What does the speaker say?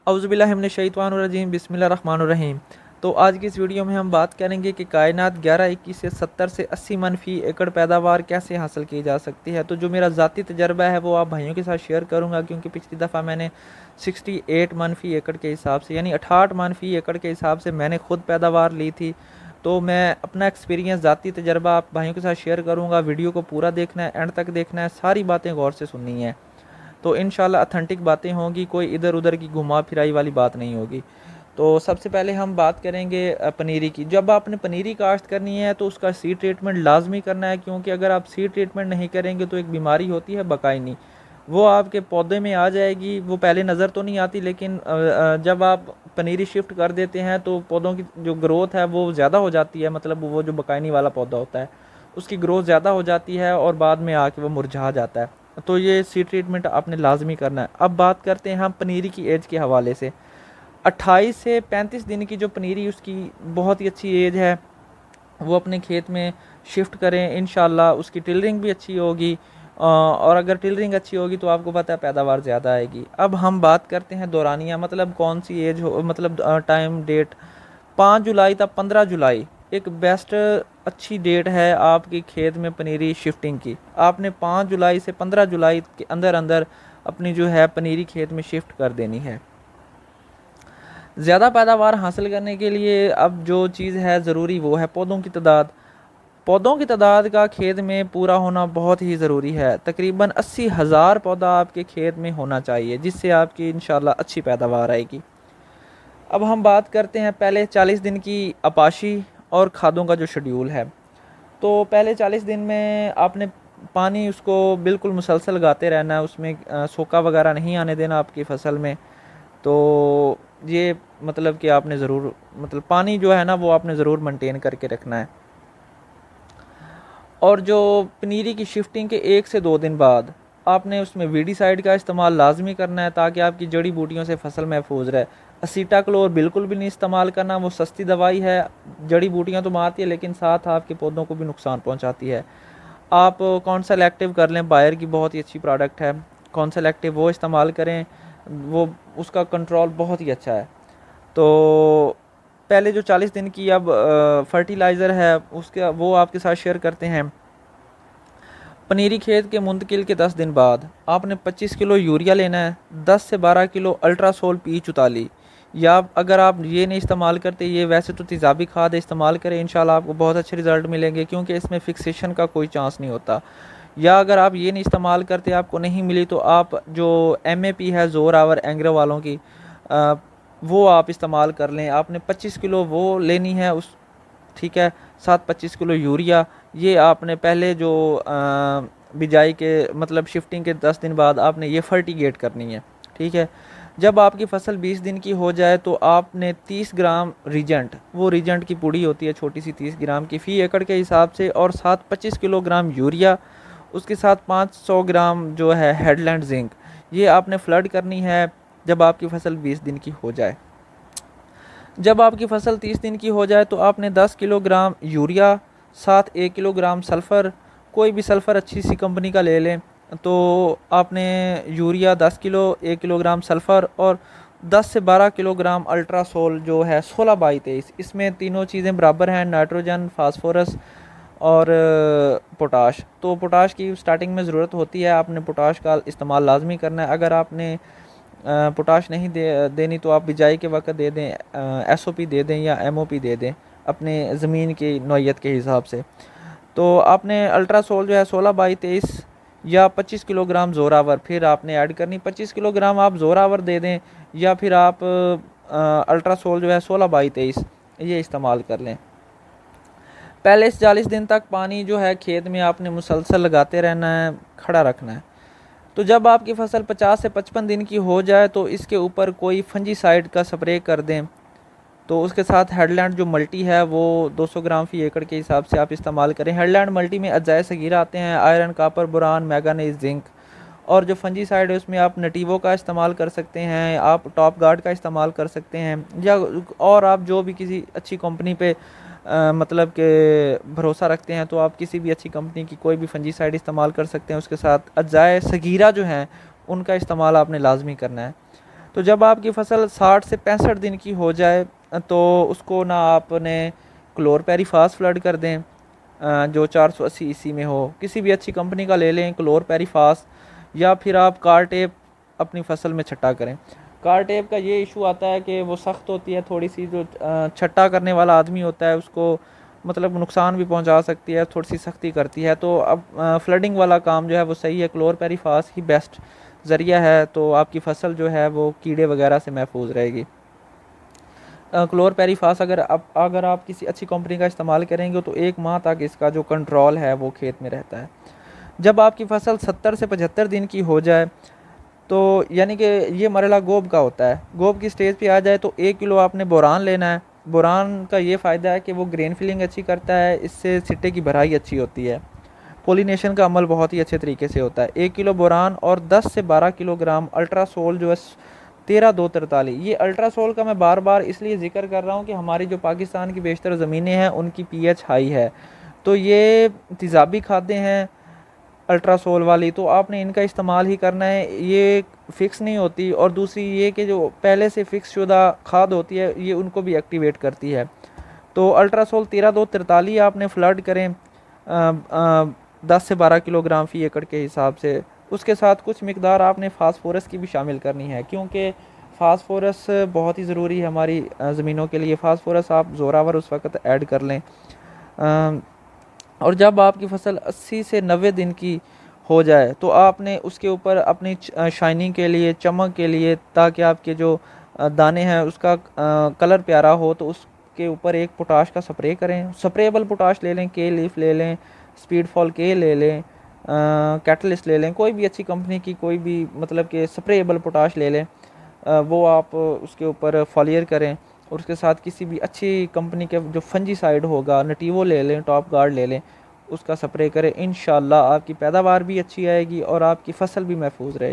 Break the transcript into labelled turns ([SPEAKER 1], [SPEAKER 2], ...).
[SPEAKER 1] औज़ुबिल्लाहि मिनश्शैतानिर्रजीम बिस्मिल्लाहिर्रहमानिर्रहीम। तो आज की इस वीडियो में हम बात करेंगे कि कायनात 11, 21 से 70 से 80 मन फ़ी एकड़ पैदावार कैसे हासिल की जा सकती है। तो जो मेरा ज़ाती तजर्बा है वो आप भाइयों के साथ शेयर करूंगा, क्योंकि पिछली दफ़ा मैंने 68 मन फ़ी एकड़ के हिसाब से यानी 68 मन फ़ी एकड़ के हिसाब से मैंने खुद पैदावार ली थी। तो मैं अपना एक्सपीरियंस, ज़ाती तजर्बा आप भाइयों के साथ शेयर करूँगा। वीडियो को पूरा देखना है, एंड तक देखना है, सारी बातें गौर से सुननी है। तो इंशाल्लाह अथेंटिक बातें होंगी, कोई इधर उधर की घुमा फिराई वाली बात नहीं होगी। तो सबसे पहले हम बात करेंगे पनीरी की। जब आपने पनीरी काश्त करनी है तो उसका सीड ट्रीटमेंट लाजमी करना है, क्योंकि अगर आप सीड ट्रीटमेंट नहीं करेंगे तो एक बीमारी होती है बकाइनी, वो आपके पौधे में आ जाएगी। वो पहले नज़र तो नहीं आती, लेकिन जब आप पनीरी शिफ्ट कर देते हैं तो पौधों की जो ग्रोथ है वो ज़्यादा हो जाती है। मतलब वो जो बकाइनी वाला पौधा होता है उसकी ग्रोथ ज़्यादा हो जाती है और बाद में आके वो मुरझा जाता है। तो ये सीड ट्रीटमेंट आपने लाजमी करना है। अब बात करते हैं हम पनीरी की एज के हवाले से। 28 से 35 दिन की जो पनीरी, उसकी बहुत ही अच्छी एज है, वो अपने खेत में शिफ्ट करें। इंशाल्लाह उसकी टिलरिंग भी अच्छी होगी, और अगर टिलरिंग अच्छी होगी तो आपको पता है पैदावार ज़्यादा आएगी। अब हम बात करते हैं दौरानिया, मतलब कौन सी एज हो, मतलब टाइम डेट 5 जुलाई तक 15 जुलाई एक बेस्ट अच्छी डेट है आपकी खेत में पनीरी शिफ्टिंग की। आपने 5 जुलाई से 15 जुलाई के अंदर अंदर अपनी जो है पनीरी खेत में शिफ्ट कर देनी है। ज़्यादा पैदावार हासिल करने के लिए अब जो चीज़ है ज़रूरी वो है पौधों की तादाद। पौधों की तादाद का खेत में पूरा होना बहुत ही ज़रूरी है। तकरीबन 80,000 पौधा आपके खेत में होना चाहिए, जिससे आपकी इंशाल्लाह अच्छी पैदावार आएगी। अब हम बात करते हैं पहले 40 दिन की अपाशी और खादों का जो शेड्यूल है। तो पहले 40 दिन में आपने पानी उसको बिल्कुल मुसलसल लगाते रहना है, उसमें सोका वगैरह नहीं आने देना आपकी फ़सल में। तो ये मतलब कि आपने ज़रूर, मतलब पानी जो है ना वो आपने ज़रूर मेंटेन करके रखना है। और जो पनीरी की शिफ्टिंग के 1 से 2 दिन बाद आपने उसमें वीडीसाइड का इस्तेमाल लाजमी करना है, ताकि आपकी जड़ी बूटियों से फसल महफूज रहे। असीटाक्लोर बिल्कुल भी नहीं इस्तेमाल करना, वो सस्ती दवाई है, जड़ी बूटियाँ तो मारती है लेकिन साथ आपके पौधों को भी नुकसान पहुँचाती है। आप कौनसल एक्टिव कर लें, बायर की बहुत ही अच्छी प्रोडक्ट है कौनसल एक्टिव, वो इस्तेमाल करें। वो उसका कंट्रोल बहुत ही अच्छा है। तो पहले जो 40 दिन की अब फर्टिलाइज़र है उसके वो आपके साथ शेयर करते हैं। पनीरी खेत के मुंतकिल के 10 दिन बाद आपने 25 किलो यूरिया लेना है, 10 से 12 किलो अल्ट्रासोल P44, या अगर आप ये नहीं इस्तेमाल करते, ये वैसे तो तेज़ाबी खाद इस्तेमाल करें, इंशाल्लाह आपको बहुत अच्छे रिज़ल्ट मिलेंगे, क्योंकि इसमें फिक्सेशन का कोई चांस नहीं होता। या अगर आप ये नहीं इस्तेमाल करते, आपको नहीं मिली, तो आप जो MAP है ज़ोर आवर एंग्रो वालों की, वो आप इस्तेमाल कर लें। आपने 25 किलो वो लेनी है उस, ठीक है, साथ 25 किलो यूरिया। ये आपने पहले जो बिजाई के मतलब शिफ्टिंग के 10 दिन बाद आपने ये फर्टिगेट करनी है, ठीक है। जब आपकी फसल 20 दिन की हो जाए तो आपने 30 ग्राम रीजेंट, वो रीजेंट की पुड़ी होती है छोटी सी 30 ग्राम की फ़ी एकड़ के हिसाब से, और साथ 25 किलोग्राम यूरिया, उसके साथ 500 ग्राम जो है हेडलैंड जिंक, ये आपने फ्लड करनी है जब आपकी फसल 20 दिन की हो जाए। जब आपकी फसल 30 दिन की हो जाए तो आपने 10 किलोग्राम यूरिया, साथ 1 किलोग्राम सल्फ़र, कोई भी सल्फ़र अच्छी सी कंपनी का ले लें। तो आपने यूरिया 10 किलो, 1 किलोग्राम सल्फ़र और 10 से 12 किलोग्राम अल्ट्रासोल जो है 16/23, इसमें तीनों चीज़ें बराबर हैं, नाइट्रोजन, फास्फोरस और पोटाश। तो पोटाश की स्टार्टिंग में ज़रूरत होती है, आपने पोटाश का इस्तेमाल लाजमी करना है। अगर आपने पोटाश नहीं देनी तो आप बिजाई के वक्त दे दें, SOP दे दें या MOP दे दें अपने ज़मीन की नौइयत के हिसाब से। तो आपने अल्ट्रासोल जो है 16/23 या 25 किलोग्राम ज़ोरावर फिर आपने ऐड करनी। 25 किलोग्राम आप ज़ोरावर दे दें, या फिर आप अल्ट्रासोल जो है 16/23 ये इस्तेमाल कर लें। पहले से 40 दिन तक पानी जो है खेत में आपने मुसलसल लगाते रहना है, खड़ा रखना है। तो जब आपकी फसल 50 से 55 दिन की हो जाए तो इसके ऊपर कोई फंजीसाइड का स्प्रे कर दें। तो उसके साथ हेडलैंड जो मल्टी है वो 200 ग्राम फ़ी एकड़ के हिसाब से आप इस्तेमाल करें। हेडलैंड मल्टी में अजाए सगीरा आते हैं, iron, copper, boron, manganese, zinc. और जो फंजीसाइड है उसमें आप नटीवो का इस्तेमाल कर सकते हैं, आप टॉप गार्ड का इस्तेमाल कर सकते हैं, या और आप जो भी किसी अच्छी कंपनी पे मतलब के भरोसा रखते हैं तो आप किसी भी अच्छी कंपनी की कोई भी फंजीसाइड इस्तेमाल कर सकते हैं। उसके साथ अजाए सगीरा जो हैं उनका इस्तेमाल आपने लाजमी करना है। तो जब आपकी फसल 60 से 65 दिन की हो जाए तो उसको ना आपने क्लोरपेरीफास फ्लड कर दें, जो 480 ईसी में हो, किसी भी अच्छी कंपनी का ले लें क्लोरपेरीफास, या फिर आप कारटेप अपनी फसल में छट्टा करें। कारटेप का ये इशू आता है कि वो सख्त होती है थोड़ी सी, जो छट्टा करने वाला आदमी होता है उसको मतलब नुकसान भी पहुंचा सकती है, थोड़ी सी सख्ती करती है। तो अब फ्लडिंग वाला काम जो है वो सही है, क्लोरपेरीफास ही बेस्ट ज़रिया है, तो आपकी फसल जो है वो कीड़े वगैरह से महफूज रहेगी। क्लोरपेरीफास अगर आप किसी अच्छी कंपनी का इस्तेमाल करेंगे तो 1 माह तक इसका जो कंट्रोल है वो खेत में रहता है। जब आपकी फसल 70 से 75 दिन की हो जाए, तो यानी कि ये मरला गोब का होता है, गोब की स्टेज पे आ जाए, तो 1 किलो आपने बोरान लेना है। बोरान का ये फ़ायदा है कि वो ग्रेन फिलिंग अच्छी करता है, इससे सिट्टे की भराई अच्छी होती है, पोलिनेशन का अमल बहुत ही अच्छे तरीके से होता है। 1 किलो बोरान और 10 से 12 किलोग्राम अल्ट्रासोल जो है 13-2-43। ये अल्ट्रासोल का मैं बार बार इसलिए ज़िक्र कर रहा हूँ कि हमारी जो पाकिस्तान की बेशतर ज़मीनें हैं उनकी पीएच हाई है, तो ये तेज़ाबी खादें हैं अल्ट्रासोल वाली, तो आपने इनका इस्तेमाल ही करना है, ये फ़िक्स नहीं होती। और दूसरी ये कि जो पहले से फ़िक्स शुदा खाद होती है ये उनको भी एक्टिवेट करती है। तो अल्ट्रासोल 13-2-43 आपने फ्लड करें 10 से 12 किलोग्राम फ़ी एकड़ के हिसाब से। उसके साथ कुछ मिकदार आपने फास्फोरस की भी शामिल करनी है, क्योंकि फास्फोरस बहुत ही ज़रूरी है हमारी ज़मीनों के लिए। फास्फोरस आप ज़ोरावर उस वक्त ऐड कर लें। और जब आपकी फसल 80 से 90 दिन की हो जाए तो आपने उसके ऊपर अपनी शाइनिंग के लिए, चमक के लिए, ताकि आपके जो दाने हैं उसका कलर प्यारा हो, तो उसके ऊपर एक पोटाश का स्प्रे करें। स्प्रेबल पोटाश ले लें, के लीफ ले लें, स्पीड फॉल के ले लें, कैटलिस्ट ले लें, कोई भी अच्छी कंपनी की कोई भी मतलब कि स्प्रेबल पोटाश ले लें, वो आप उसके ऊपर फॉलियर करें। और उसके साथ किसी भी अच्छी कंपनी के जो फंजीसाइड होगा, नटीवो ले लें, टॉप गार्ड ले लें, उसका स्प्रे करें। इंशाल्लाह आपकी पैदावार भी अच्छी आएगी और आपकी फसल भी महफूज रहेगी।